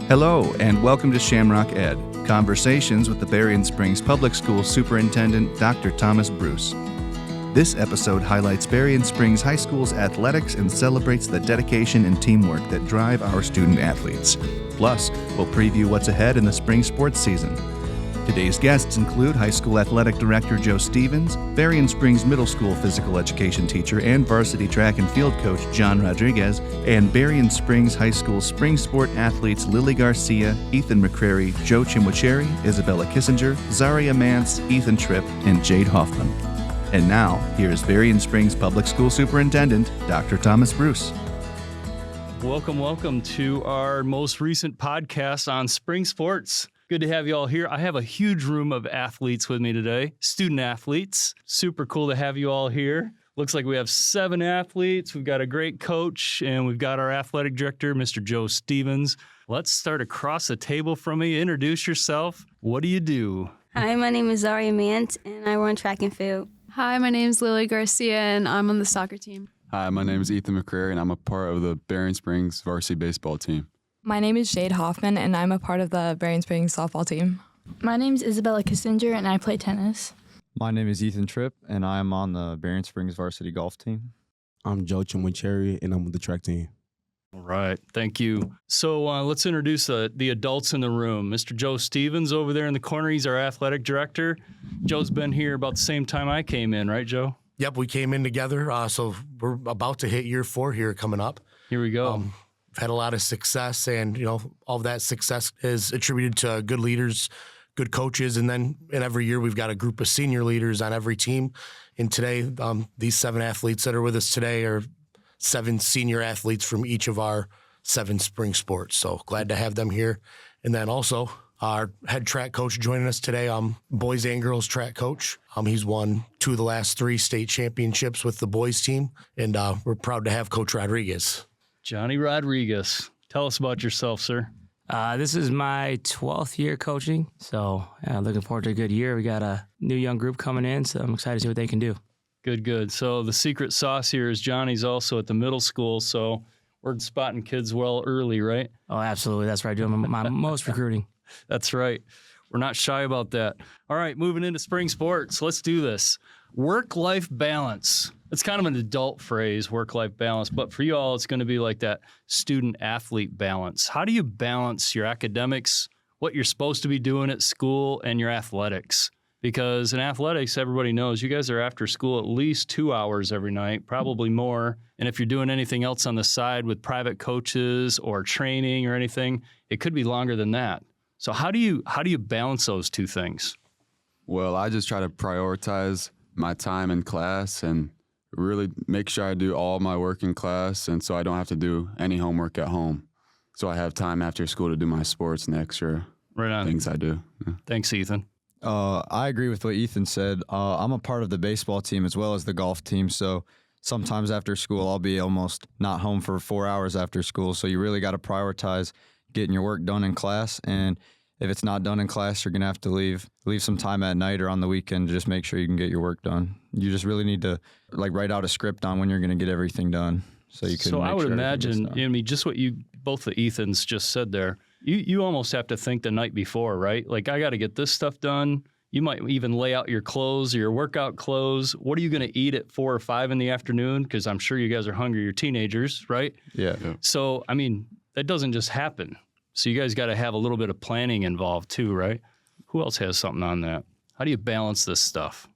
Hello, and welcome to ShamrockED, conversations with the Berrien Springs Public School Superintendent, Dr. Thomas Bruce. This episode highlights Berrien Springs High School's athletics and celebrates the dedication and teamwork that drive our student athletes. Plus, we'll preview what's ahead in the spring sports season. Today's guests include High School Athletic Director Joe Stevens, Berrien Springs Middle School Physical Education teacher and varsity track and field coach Jon Rodriguez, and Berrien Springs High School spring sport athletes Lily Garcia, Ethan McCrary, Joe Chimwamchere, Isabella Kissinger, Zariyah Mance, Ethan Tripp, and Jade Hoffman. And now, here's Berrien Springs Public School Superintendent, Dr. Thomas Bruce. Welcome to our most recent podcast on spring sports. Good to have you all here. I have a huge room of athletes with me today, student athletes. Super cool to have you all here. Looks like we have 7 athletes. We've got a great coach, and we've got our athletic director, Mr. Joe Stevens. Let's start across the table from me. Introduce yourself. What do you do? Hi, my name is Zariyah Mance, and I run track and field. Hi, my name is Lily Garcia, and I'm on the soccer team. Hi, my name is Ethan McCrary, and I'm a part of the Berrien Springs varsity baseball team. My name is Jade Hoffman, and I'm a part of the Berrien Springs softball team. My name is Isabella Kissinger, and I play tennis. My name is Ethan Tripp, and I am on the Berrien Springs varsity golf team. I'm Joe Chimwamchere, and I'm with the track team. All right, thank you. So let's introduce the adults in the room. Mr. Joe Stevens over there in the corner, he's our athletic director. Joe's been here about the same time I came in, right, Joe? Yep, we came in together, so we're about to hit year 4 here coming up. Here we go. We've had a lot of success, and all of that success is attributed to good leaders, good coaches, and then in every year we've got a group of senior leaders on every team. And today, these 7 athletes that are with us today are 7 senior athletes from each of our 7 spring sports. So glad to have them here. And then also our head track coach joining us today, boys and girls track coach. He's won 2 of the last 3 state championships with the boys team, and we're proud to have Coach Rodriguez. Johnny Rodriguez. Tell us about yourself, sir. This is my 12th year coaching, so looking forward to a good year. We got a new young group coming in, so I'm excited to see what they can do. Good. So the secret sauce here is Johnny's also at the middle school, so we're spotting kids well early, right? Oh, absolutely. That's right. Doing my most recruiting. That's right. We're not shy about that. All right, moving into spring sports. Let's do this. Work-life balance. It's kind of an adult phrase, work-life balance, but for you all, it's going to be like that student-athlete balance. How do you balance your academics, what you're supposed to be doing at school, and your athletics? Because in athletics, everybody knows you guys are after school at least 2 hours every night, probably more. And if you're doing anything else on the side with private coaches or training or anything, it could be longer than that. So how do you balance those two things? Well, I just try to prioritize my time in class and really make sure I do all my work in class, and so I don't have to do any homework at home. So I have time after school to do my sports and extra things I do. Yeah. Thanks, Ethan. I agree with what Ethan said. I'm a part of the baseball team as well as the golf team, so sometimes after school I'll be almost not home for 4 hours after school, so you really got to prioritize getting your work done in class, and if it's not done in class, you're going to have to leave some time at night or on the weekend to just make sure you can get your work done. You just really need to write out a script on when you're going to get everything done. So I would imagine, just what both the Ethans just said there, you almost have to think the night before, right? Like, I got to get this stuff done. You might even lay out your clothes or your workout clothes. What are you going to eat at 4 or 5 in the afternoon? Because I'm sure you guys are hungry. You're teenagers, right? Yeah. So, that doesn't just happen. So you guys got to have a little bit of planning involved too, right? Who else has something on that? How do you balance this stuff?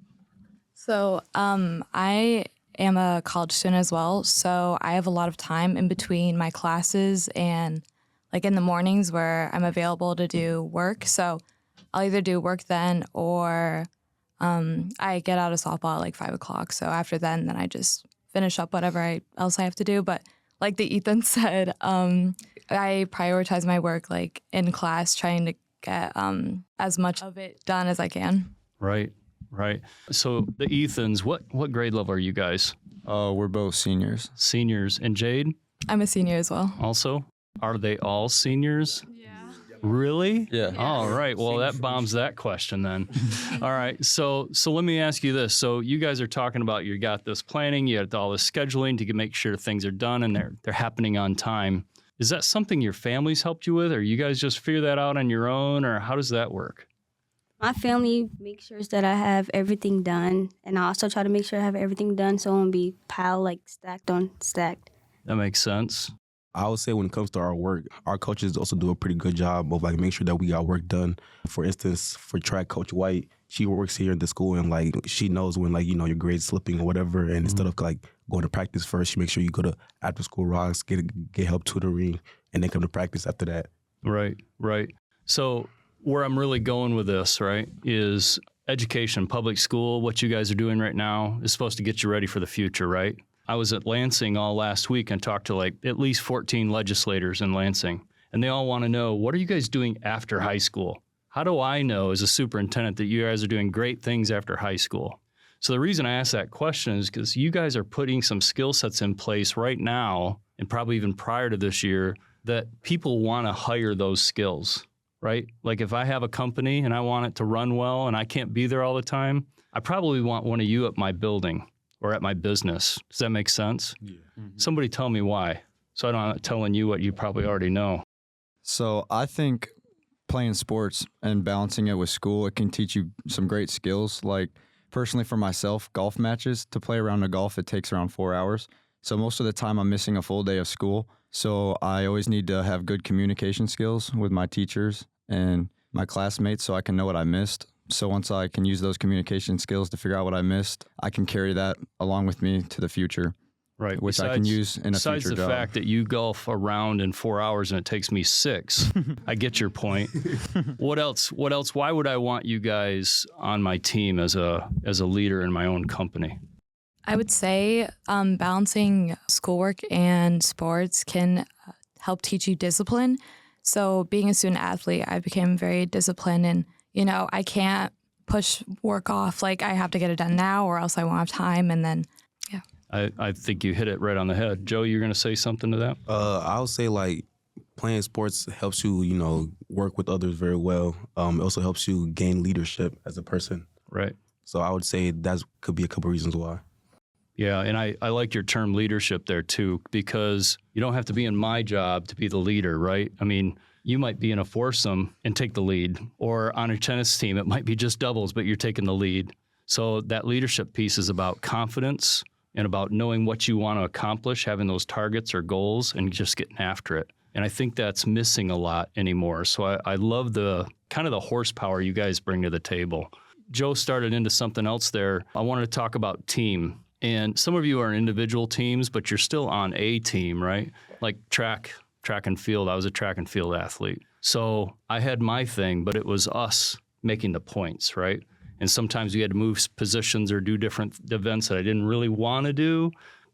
So I am a college student as well, so I have a lot of time in between my classes and in the mornings where I'm available to do work. So I'll either do work then or I get out of softball at 5 o'clock. So after then I just finish up whatever else I have to do. But like the Ethan said, I prioritize my work in class, trying to get as much of it done as I can. Right. So the Ethans, what grade level are you guys? We're both seniors. Seniors. And Jade? I'm a senior as well. Also? Are they all seniors? Yeah. Really? Yeah. All right. Well, that bombs that question then. All right. So let me ask you this. So you guys are talking about you got this planning, you got all this scheduling to make sure things are done and they're happening on time. Is that something your family's helped you with, or you guys just figure that out on your own, or how does that work? My family makes sure that I have everything done, and I also try to make sure I have everything done so it won't be piled like stacked on stacked. That makes sense. I would say when it comes to our work, our coaches also do a pretty good job of like making sure that we got work done. For instance, for track, Coach White, she works here at the school and like she knows when like, you know, your grade's slipping or whatever. And instead of like going to practice first, she makes sure you go to after school rocks, get help tutoring, and then come to practice after that. Right, right. So where I'm really going with this, right, is education, public school, what you guys are doing right now is supposed to get you ready for the future, right? I was at Lansing all last week and talked to like at least 14 legislators in Lansing, and they all want to know, what are you guys doing after high school? How do I know as a superintendent that you guys are doing great things after high school? So the reason I ask that question is because you guys are putting some skill sets in place right now, and probably even prior to this year, that people want to hire those skills, right? Like if I have a company and I want it to run well and I can't be there all the time, I probably want one of you at my building or at my business. Does that make sense? Yeah. Mm-hmm. Somebody tell me why, so I'm not telling you what you probably already know. So I think playing sports and balancing it with school, it can teach you some great skills. Like personally for myself, golf matches, to play a round of golf, it takes around 4 hours. So most of the time I'm missing a full day of school. So I always need to have good communication skills with my teachers and my classmates so I can know what I missed. So once I can use those communication skills to figure out what I missed, I can carry that along with me to the future. Right. Which I can use in a future job. Besides the fact that you golf a round in 4 hours and it takes me 6, I get your point. What else? Why would I want you guys on my team as a leader in my own company? I would say balancing schoolwork and sports can help teach you discipline. So being a student athlete, I became very disciplined, and, you know, I can't push work off. Like I have to get it done now or else I won't have time. And then, yeah. I think you hit it right on the head. Joe, you're going to say something to that? I would say like playing sports helps you, you know, work with others very well. It also helps you gain leadership as a person. Right. So I would say that could be a couple reasons why. Yeah, and I like your term leadership there too, because you don't have to be in my job to be the leader, right? I mean, you might be in a foursome and take the lead, or on a tennis team, it might be just doubles, but you're taking the lead. So that leadership piece is about confidence and about knowing what you want to accomplish, having those targets or goals, and just getting after it. And I think that's missing a lot anymore. So I love the kind of the horsepower you guys bring to the table. Joe started into something else there. I wanted to talk about team. And some of you are in individual teams, but you're still on a team, right? Like track and field. I was a track and field athlete. So I had my thing, but it was us making the points, right? And sometimes we had to move positions or do different events that I didn't really want to do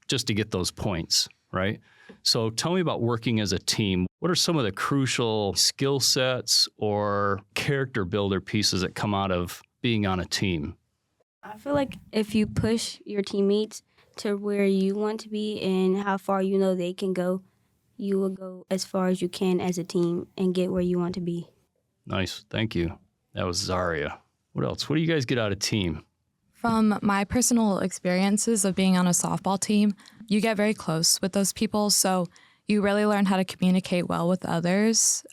just to get those points, right? So tell me about working as a team. What are some of the crucial skill sets or character builder pieces that come out of being on a team? I feel like if you push your teammates to where you want to be and how far you know they can go, you will go as far as you can as a team and get where you want to be. Nice. Thank you. That was Zariyah. What else? What do you guys get out of team? From my personal experiences of being on a softball team, you get very close with those people. So you really learn how to communicate well with others.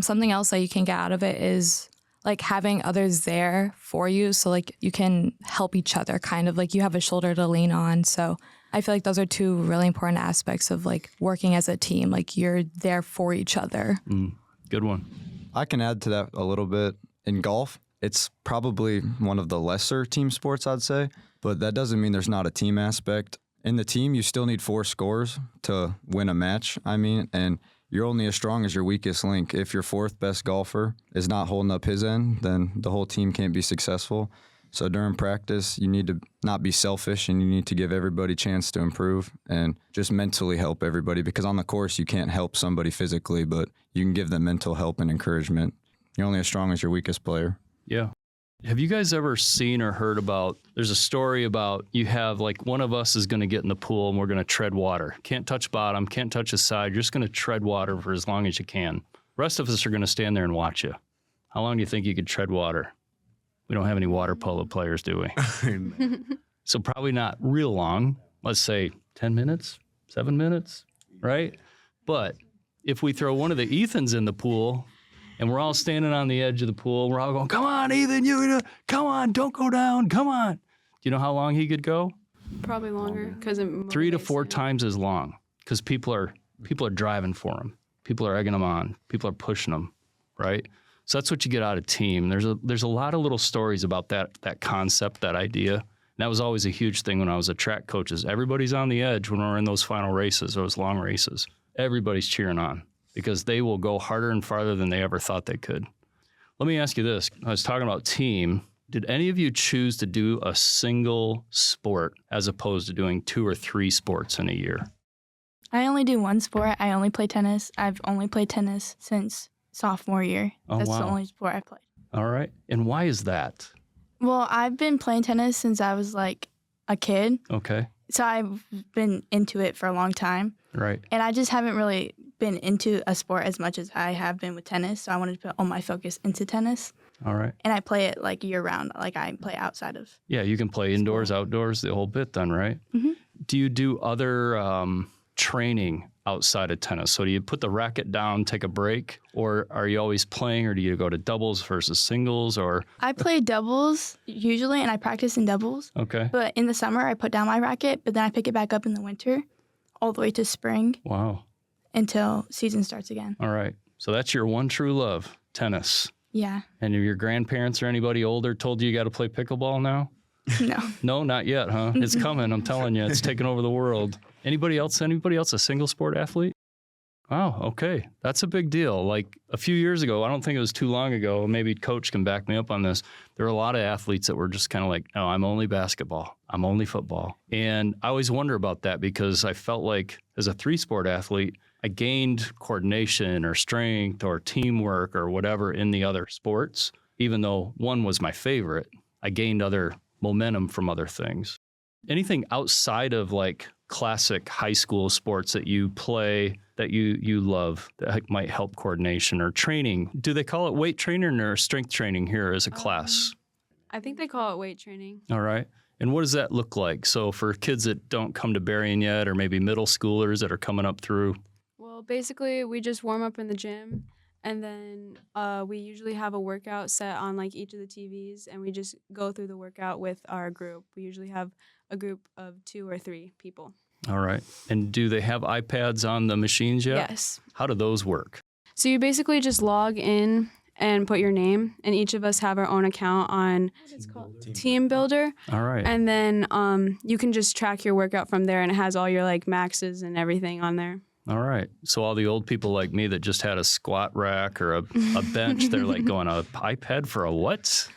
Something else that you can get out of it is like having others there for you. So like you can help each other, kind of like you have a shoulder to lean on. So I feel like those are two really important aspects of like working as a team. Like you're there for each other. Good one. I can add to that a little bit. In golf, it's probably one of the lesser team sports, I'd say, but that doesn't mean there's not a team aspect. In the team, you still need 4 scores to win a match, and you're only as strong as your weakest link. If your 4th best golfer is not holding up his end, then the whole team can't be successful. So during practice, you need to not be selfish, and you need to give everybody a chance to improve and just mentally help everybody, because on the course, you can't help somebody physically, but you can give them mental help and encouragement. You're only as strong as your weakest player. Yeah. Have you guys ever seen or heard about, there's a story about you have like one of us is going to get in the pool and we're going to tread water. Can't touch bottom, can't touch the side. You're just going to tread water for as long as you can. The rest of us are going to stand there and watch you. How long do you think you could tread water? We don't have any water polo players, do we? So probably not real long. Let's say 10 minutes, 7 minutes, right? But if we throw one of the Ethans in the pool and we're all standing on the edge of the pool, we're all going, come on, Ethan, come on, don't go down, come on. Do you know how long he could go? Probably longer because 3 to 4 times as long because people are driving for him. People are egging him on. People are pushing him, right? So that's what you get out of team. There's a lot of little stories about that concept, that idea. And that was always a huge thing when I was a track coach is everybody's on the edge when we're in those final races, those long races. Everybody's cheering on because they will go harder and farther than they ever thought they could. Let me ask you this. I was talking about team. Did any of you choose to do a single sport as opposed to doing 2 or 3 sports in a year? I only do one sport. I only play tennis. I've only played tennis since sophomore year. Oh, That's wow. the only sport I played. All right. And why is that? Well, I've been playing tennis since I was like a kid. Okay. So I've been into it for a long time. Right. And I just haven't really been into a sport as much as I have been with tennis. So I wanted to put all my focus into tennis. All right. And I play it like year round. Like I play outside of. Yeah, you can play indoors, outdoors, the whole bit then, right? Mm-hmm. Do you do other training outside of tennis? So do you put the racket down, take a break, or are you always playing, or do you go to doubles versus singles, or? I play doubles usually, and I practice in doubles. Okay. But in the summer, I put down my racket, but then I pick it back up in the winter, all the way to spring. Wow. Until season starts again. All right. So that's your one true love, tennis. Yeah. And have your grandparents or anybody older told you got to play pickleball now? No. No, not yet, huh? It's coming. I'm telling you, it's taking over the world. Anybody else a single sport athlete? Wow, okay. That's a big deal. Like a few years ago, I don't think it was too long ago, maybe Coach can back me up on this. There were a lot of athletes that were just kind of like, no, I'm only basketball. I'm only football. And I always wonder about that because I felt like as a 3-sport athlete, I gained coordination or strength or teamwork or whatever in the other sports. Even though one was my favorite, I gained other momentum from other things. Anything outside of like classic high school sports that you play that you love that might help coordination or training? Do they call it weight training or strength training here as a class? I think they call it weight training. All right. And what does that look like? So for kids that don't come to Berrien yet, or maybe middle schoolers that are coming up through? Well, basically, we just warm up in the gym, and then we usually have a workout set on like each of the TVs, and we just go through the workout with our group. We usually have a group of 2 or 3 people. All right. And do they have iPads on the machines yet? Yes. How do those work? So you basically just log in and put your name, and each of us have our own account on Team Builder. All right. And then you can just track your workout from there, and it has all your like maxes and everything on there. All right. So all the old people like me that just had a squat rack or a bench, they're like going, a iPad for a what?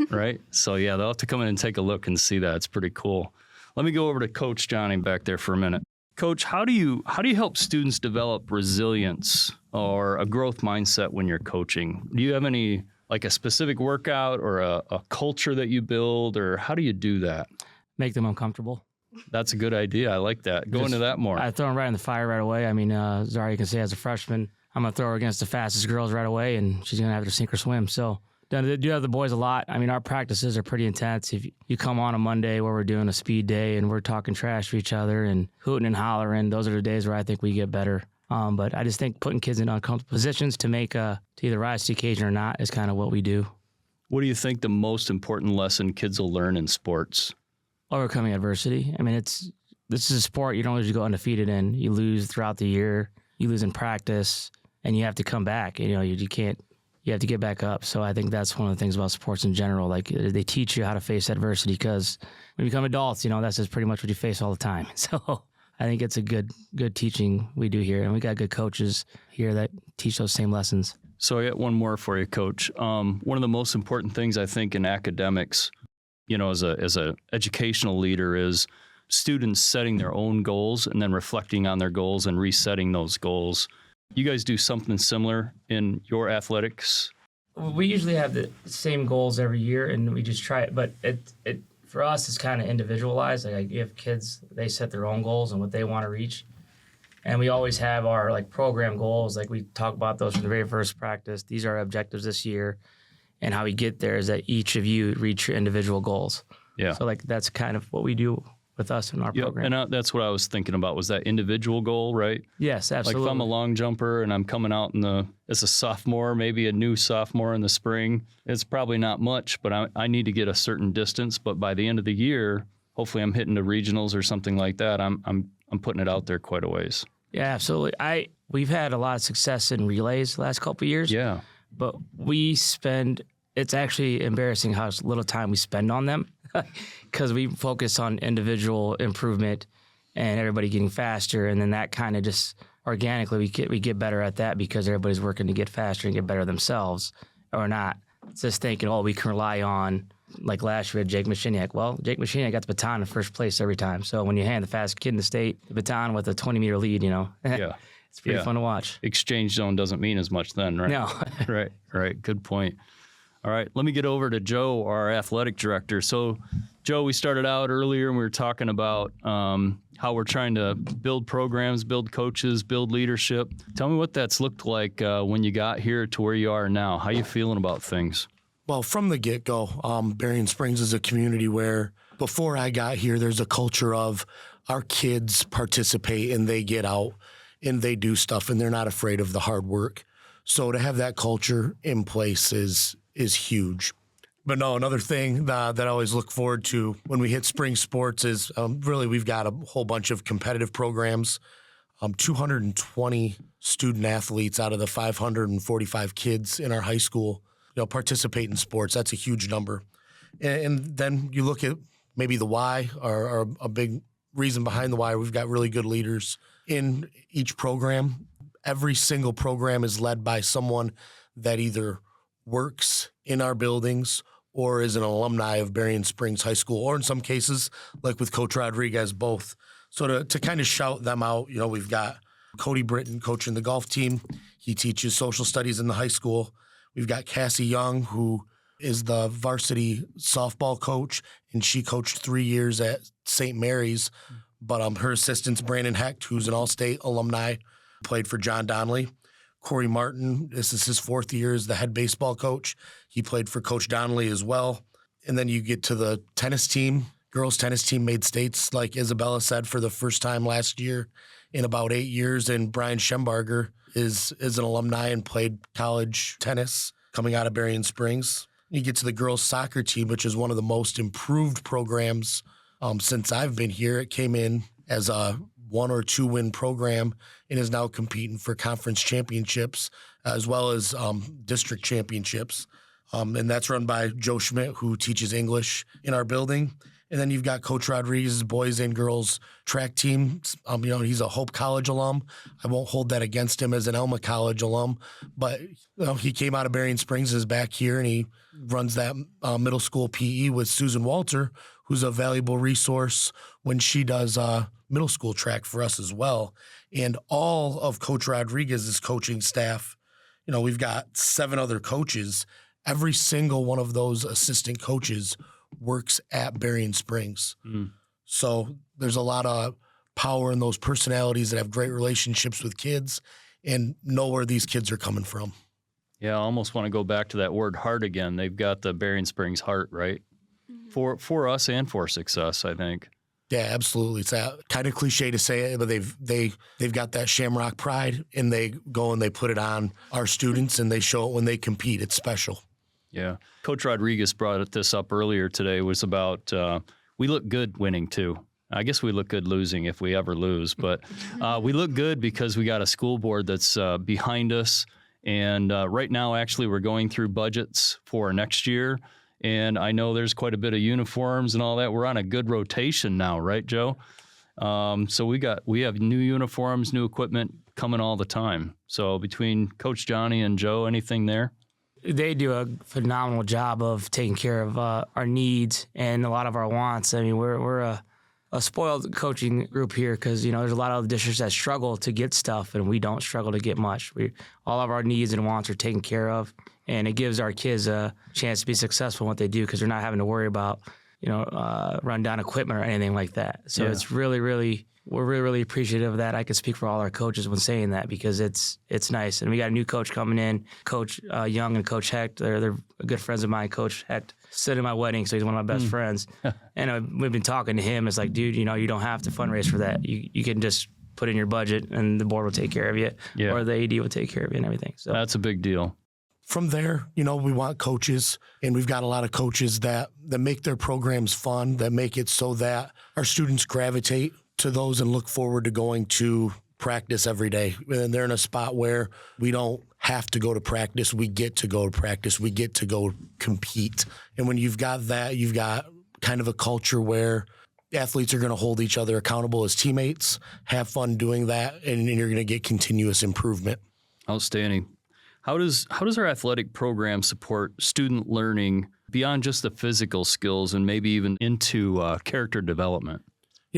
Right? So yeah, they'll have to come in and take a look and see that. It's pretty cool. Let me go over to Coach Johnny back there for a minute. Coach, how do you help students develop resilience or a growth mindset when you're coaching? Do you have any, like a specific workout or a culture that you build, or how do you do that? Make them uncomfortable. That's a good idea. I like that. Go into that more. I throw them right in the fire right away. I mean, Zariyah can say as a freshman, I'm going to throw her against the fastest girls right away, and she's going to have to sink or swim. So I do have the boys a lot. I mean, our practices are pretty intense. If you come on a Monday where we're doing a speed day and we're talking trash to each other and hooting and hollering, those are the days where I think we get better. But I just think putting kids in uncomfortable positions to make to either rise to the occasion or not is kind of what we do. What do you think the most important lesson kids will learn in sports? Overcoming adversity. I mean, this is a sport you don't usually go undefeated in. You lose throughout the year, you lose in practice, and you have to come back. You have to get back up. So I think that's one of the things about sports in general. Like they teach you how to face adversity because when you become adults, that's just pretty much what you face all the time. So I think it's a good teaching we do here. And we got good coaches here that teach those same lessons. So I got one more for you, Coach. One of the most important things I think in academics, as a educational leader, is students setting their own goals and then reflecting on their goals and resetting those goals. You guys do something similar in your athletics? We usually have the same goals every year, and we just try it. But it for us, it's kind of individualized. Like I give kids, they set their own goals and what they want to reach. And we always have our like program goals. Like we talk about those from the very first practice. These are our objectives this year. And how we get there is that each of you reach your individual goals. Yeah. So like that's kind of what we do with us in our Yep. program. And that's what I was thinking about, was that individual goal, right? Yes, absolutely. Like if I'm a long jumper and I'm coming out as a sophomore, maybe a new sophomore in the spring, it's probably not much, but I need to get a certain distance. But by the end of the year, hopefully I'm hitting the regionals or something like that. I'm putting it out there quite a ways. Yeah, absolutely. We've had a lot of success in relays the last couple of years. Yeah. But it's actually embarrassing how little time we spend on them because we focus on individual improvement and everybody getting faster. And then that kind of just organically, we get better at that because everybody's working to get faster and get better themselves or not. It's just thinking, we can rely on, like last year, Jake Machiniak. Well, Jake Machiniak got the baton in first place every time. So when you hand the fastest kid in the state the baton with a 20-meter lead, Yeah. It's pretty fun to watch. Exchange zone doesn't mean as much then, right? No. Right. Good point. All right, let me get over to Joe, our athletic director. So, Joe, we started out earlier and we were talking about how we're trying to build programs, build coaches, build leadership. Tell me what that's looked like when you got here to where you are now. How you feeling about things? Well, from the get-go, Berrien Springs is a community where before I got here, there's a culture of our kids participate and they get out and they do stuff and they're not afraid of the hard work. So to have that culture in place is huge. But no, another thing that I always look forward to when we hit spring sports is really we've got a whole bunch of competitive programs, 220 student athletes out of the 545 kids in our high school, participate in sports. That's a huge number. And then you look at maybe the why, or a big reason behind the why. We've got really good leaders in each program. Every single program is led by someone that either works in our buildings or is an alumni of Berrien Springs High School, or in some cases, like with Coach Rodriguez, both. So to kind of shout them out, we've got Cody Britton coaching the golf team. He teaches social studies in the high school. We've got Cassie Young, who is the varsity softball coach, and she coached 3 years at St. Mary's. But her assistant's Brandon Hecht, who's an all-state alumni, played for John Donnelly. Corey Martin, this is his 4th year as the head baseball coach. He played for Coach Donnelly as well. And then you get to the tennis team. Girls tennis team made states, like Isabella said, for the first time last year in about 8 years. And Brian Schembarger is an alumni and played college tennis coming out of Berrien Springs. You get to the girls soccer team, which is one of the most improved programs since I've been here. It came in as a 1 or 2 win program and is now competing for conference championships as well as district championships. And that's run by Joe Schmidt, who teaches English in our building. And then you've got Coach Rodriguez's boys and girls track team. He's a Hope College alum. I won't hold that against him as an Elma College alum, but he came out of Berrien Springs, is back here, and he runs that middle school PE with Susan Walter, who's a valuable resource when she does middle school track for us as well. And all of Coach Rodriguez's coaching staff, we've got 7 other coaches. Every single one of those assistant coaches works at Berrien Springs. So there's a lot of power in those personalities that have great relationships with kids and know where these kids are coming from. Yeah, I almost want to go back to that word heart again. They've got the Berrien Springs heart, right? For us and for success, I think. Yeah, absolutely. It's kind of cliche to say it, but they've got that Shamrock pride, and they go and they put it on our students, and they show it when they compete. It's special. Yeah. Coach Rodriguez brought this up earlier today, was about we look good winning too. I guess we look good losing if we ever lose, but we look good because we got a school board that's behind us. And right now, actually, we're going through budgets for next year. And I know there's quite a bit of uniforms and all that. We're on a good rotation now, right, Joe? So we have new uniforms, new equipment coming all the time. So between Coach Johnny and Joe, anything there? They do a phenomenal job of taking care of our needs and a lot of our wants. I mean, we're a spoiled coaching group here because, there's a lot of districts that struggle to get stuff, and we don't struggle to get much. All of our needs and wants are taken care of, and it gives our kids a chance to be successful in what they do because they're not having to worry about run down equipment or anything like that. So Yeah. it's really, really, we're really, really appreciative of that. I can speak for all our coaches when saying that because it's nice. And we got a new coach coming in, Coach Young and Coach Hecht. They're good friends of mine. Coach Hecht stood in my wedding, so he's one of my best friends. And we've been talking to him. It's like, dude, you don't have to fundraise for that. You can just put in your budget and the board will take care of you, or the AD will take care of you and everything. So That's a big deal. From there, we want coaches, and we've got a lot of coaches that make their programs fun, that make it so that our students gravitate to those and look forward to going to practice every day. And they're in a spot where we don't have to go to practice. We get to go to practice. We get to go compete. And when you've got that, you've got kind of a culture where athletes are going to hold each other accountable as teammates, have fun doing that, and you're going to get continuous improvement. Outstanding. How does our athletic program support student learning beyond just the physical skills and maybe even into character development?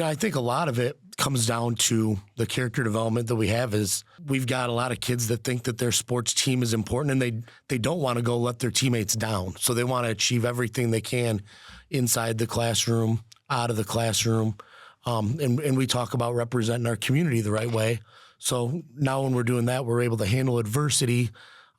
I think a lot of it comes down to the character development that we have. Is we've got a lot of kids that think that their sports team is important, and they don't want to go let their teammates down. So they want to achieve everything they can inside the classroom, out of the classroom. And we talk about representing our community the right way. So now when we're doing that, we're able to handle adversity.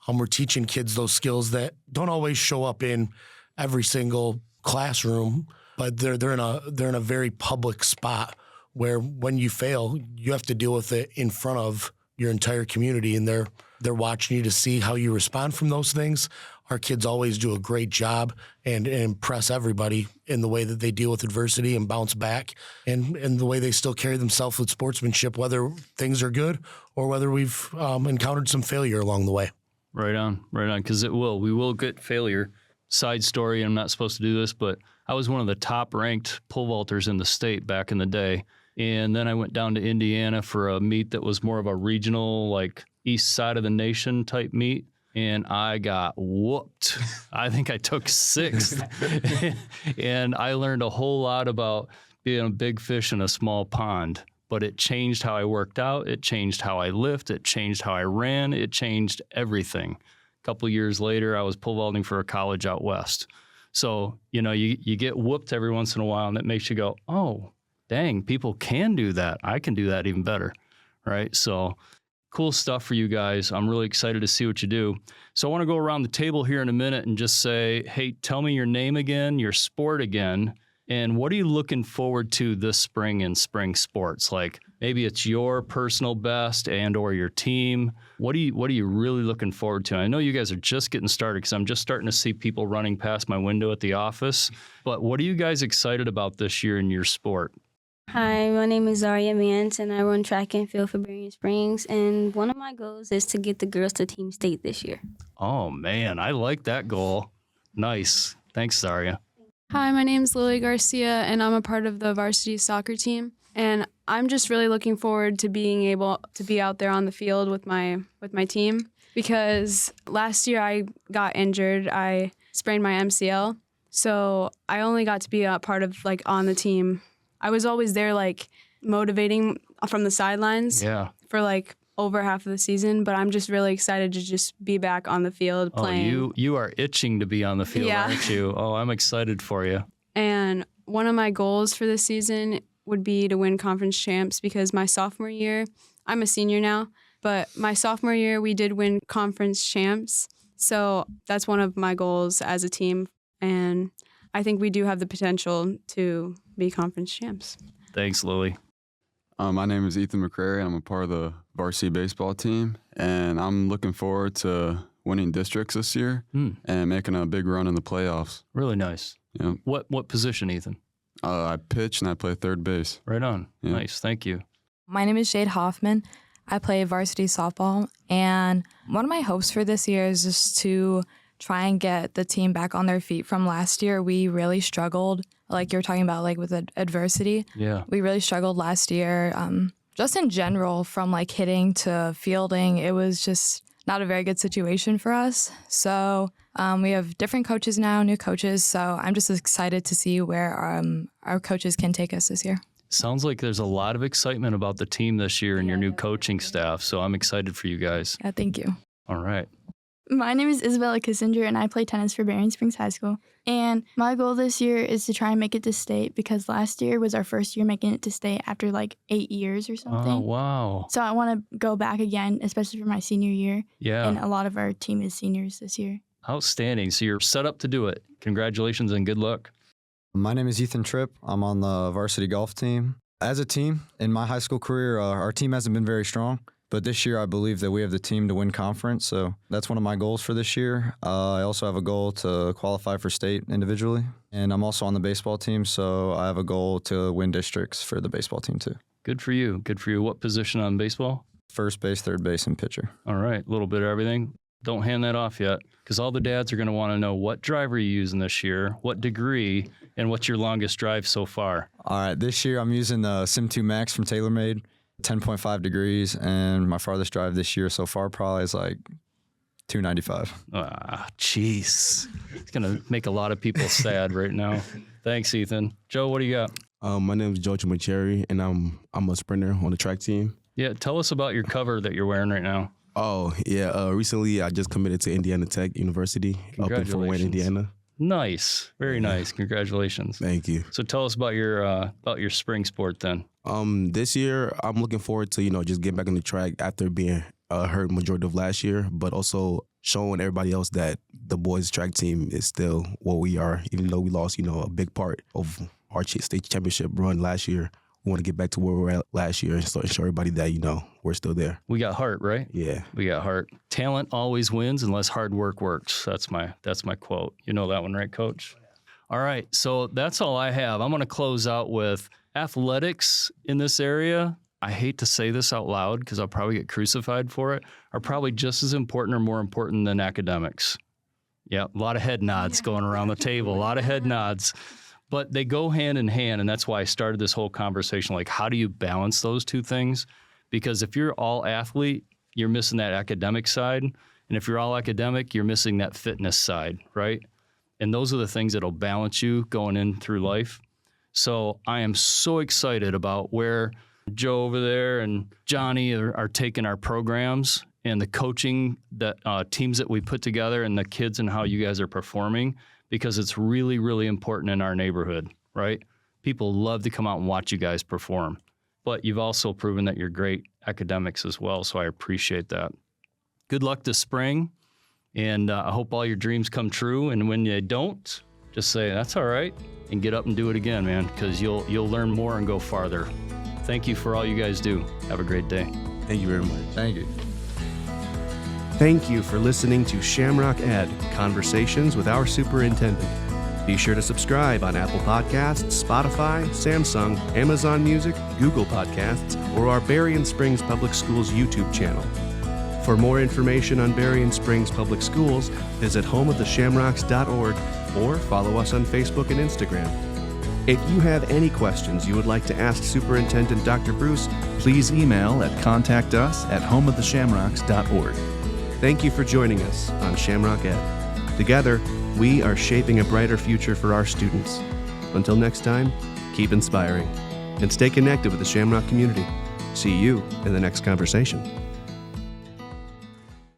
We're teaching kids those skills that don't always show up in every single classroom, but they're in a very public spot where when you fail, you have to deal with it in front of your entire community, and they're watching you to see how you respond from those things. Our kids always do a great job and impress everybody in the way that they deal with adversity and bounce back, and the way they still carry themselves with sportsmanship, whether things are good or whether we've encountered some failure along the way. Right on, because we will get failure. Side story, I'm not supposed to do this, but I was one of the top-ranked pole vaulters in the state back in the day. And then I went down to Indiana for a meet that was more of a regional, like east side of the nation type meet. And I got whooped. I think I took sixth. And I learned a whole lot about being a big fish in a small pond. But it changed how I worked out. It changed how I lift. It changed how I ran. It changed everything. A couple of years later, I was pole vaulting for a college out west. So, you get whooped every once in a while, and that makes you go, oh, dang, people can do that. I can do that even better, right? So cool stuff for you guys. I'm really excited to see what you do. So I want to go around the table here in a minute and just say, hey, tell me your name again, your sport again, and what are you looking forward to this spring in spring sports? Like maybe it's your personal best and or your team. What are you really looking forward to? I know you guys are just getting started because I'm just starting to see people running past my window at the office. But what are you guys excited about this year in your sport? Hi, my name is Zariyah Mance, and I run track and field for Berrien Springs. And one of my goals is to get the girls to team state this year. Oh, man, I like that goal. Nice. Thanks, Zariyah. Hi, my name's Lily Garcia, and I'm a part of the varsity soccer team. And I'm just really looking forward to being able to be out there on the field with my team, because last year I got injured. I sprained my MCL, so I only got to be a part of on the team. I was always there motivating from the sidelines for over half of the season, but I'm just really excited to just be back on the field playing. Oh, you are itching to be on the field, aren't you? Oh, I'm excited for you. And one of my goals for this season would be to win conference champs, because my sophomore year, I'm a senior now, but my sophomore year we did win conference champs. So that's one of my goals as a team, and I think we do have the potential to be conference champs. Thanks, Lily. My name is Ethan McCrary, and I'm a part of the varsity baseball team, and I'm looking forward to winning districts this year and making a big run in the playoffs. Really nice. Yeah. What position, Ethan? I pitch and I play third base. Right on. Yeah. Nice. Thank you. My name is Jade Hoffman. I play varsity softball, and one of my hopes for this year is just to try and get the team back on their feet from last year. We really struggled, like you were talking about, with adversity. Yeah. We really struggled last year. Just in general, from hitting to fielding, it was just not a very good situation for us. So we have different coaches now, new coaches. So I'm just excited to see where our coaches can take us this year. Sounds like there's a lot of excitement about the team this year and your new coaching staff. So I'm excited for you guys. Yeah, thank you. All right. My name is Isabella Kissinger, and I play tennis for Berrien Springs High School. And my goal this year is to try and make it to state because last year was our first year making it to state after like 8 years or something. Oh, wow. So I want to go back again, especially for my senior year. Yeah. And a lot of our team is seniors this year. Outstanding. So you're set up to do it. Congratulations and good luck. My name is Tripp. I'm on the varsity golf team. As a team, in my high school career, our team hasn't been very strong. But this year, I believe that we have the team to win conference, so that's one of my goals for this year. I also have a goal to qualify for state individually, and I'm also on the baseball team, so I have a goal to win districts for the baseball team too. Good for you. Good for you. What position on baseball? First base, third base, and pitcher. All right, a little bit of everything. Don't hand that off yet, because all the dads are going to want to know what driver you're using this year, what degree, and what's your longest drive so far. All right, this year I'm using the Sim 2 Max from TaylorMade. 10.5 degrees, and my farthest drive this year so far probably is like 295. Ah, jeez. It's going to make a lot of people sad right now. Thanks, Ethan. Joe, what do you got? My name is Chimwamchere, and I'm a sprinter on the track team. Yeah, tell us about your cover that you're wearing right now. Oh, yeah. Recently, I just committed to Indiana Tech University up in Fort Wayne, Indiana. Nice. Very nice. Congratulations. Thank you. So tell us about your spring sport then. This year, I'm looking forward to, just getting back on the track after being hurt majority of last year, but also showing everybody else that the boys track team is still what we are, even though we lost, a big part of our state championship run last year. We want to get back to where we were at last year and show everybody that, we're still there. We got heart, right? Yeah. We got heart. Talent always wins unless hard work works. That's my quote. You know that one, right, Coach? All right. So that's all I have. I'm going to close out with athletics in this area. I hate to say this out loud because I'll probably get crucified for it, are probably just as important or more important than academics. Yeah, a lot of head nods going around the table, a lot of head nods. But they go hand in hand, and that's why I started this whole conversation. Like, how do you balance those two things? Because if you're all athlete, you're missing that academic side. And if you're all academic, you're missing that fitness side, right? And those are the things that'll balance you going in through life. So I am so excited about where Joe over there and Johnny are taking our programs and the coaching that teams that we put together and the kids and how you guys are performing, because it's really, really important in our neighborhood, right? People love to come out and watch you guys perform. But you've also proven that you're great academics as well, so I appreciate that. Good luck this spring, and I hope all your dreams come true. And when they don't, just say, that's all right, and get up and do it again, man, because you'll learn more and go farther. Thank you for all you guys do. Have a great day. Thank you very much. Thank you. Thank you for listening to ShamrockED, Conversations with Our Superintendent. Be sure to subscribe on Apple Podcasts, Spotify, Samsung, Amazon Music, Google Podcasts, or our Berrien Springs Public Schools YouTube channel. For more information on Berrien Springs Public Schools, visit homeoftheshamrocks.org or follow us on Facebook and Instagram. If you have any questions you would like to ask Superintendent Dr. Bruce, please email at contactus@homeoftheshamrocks.org. Thank you for joining us on ShamrockED. Together, we are shaping a brighter future for our students. Until next time, keep inspiring and stay connected with the Shamrock community. See you in the next conversation.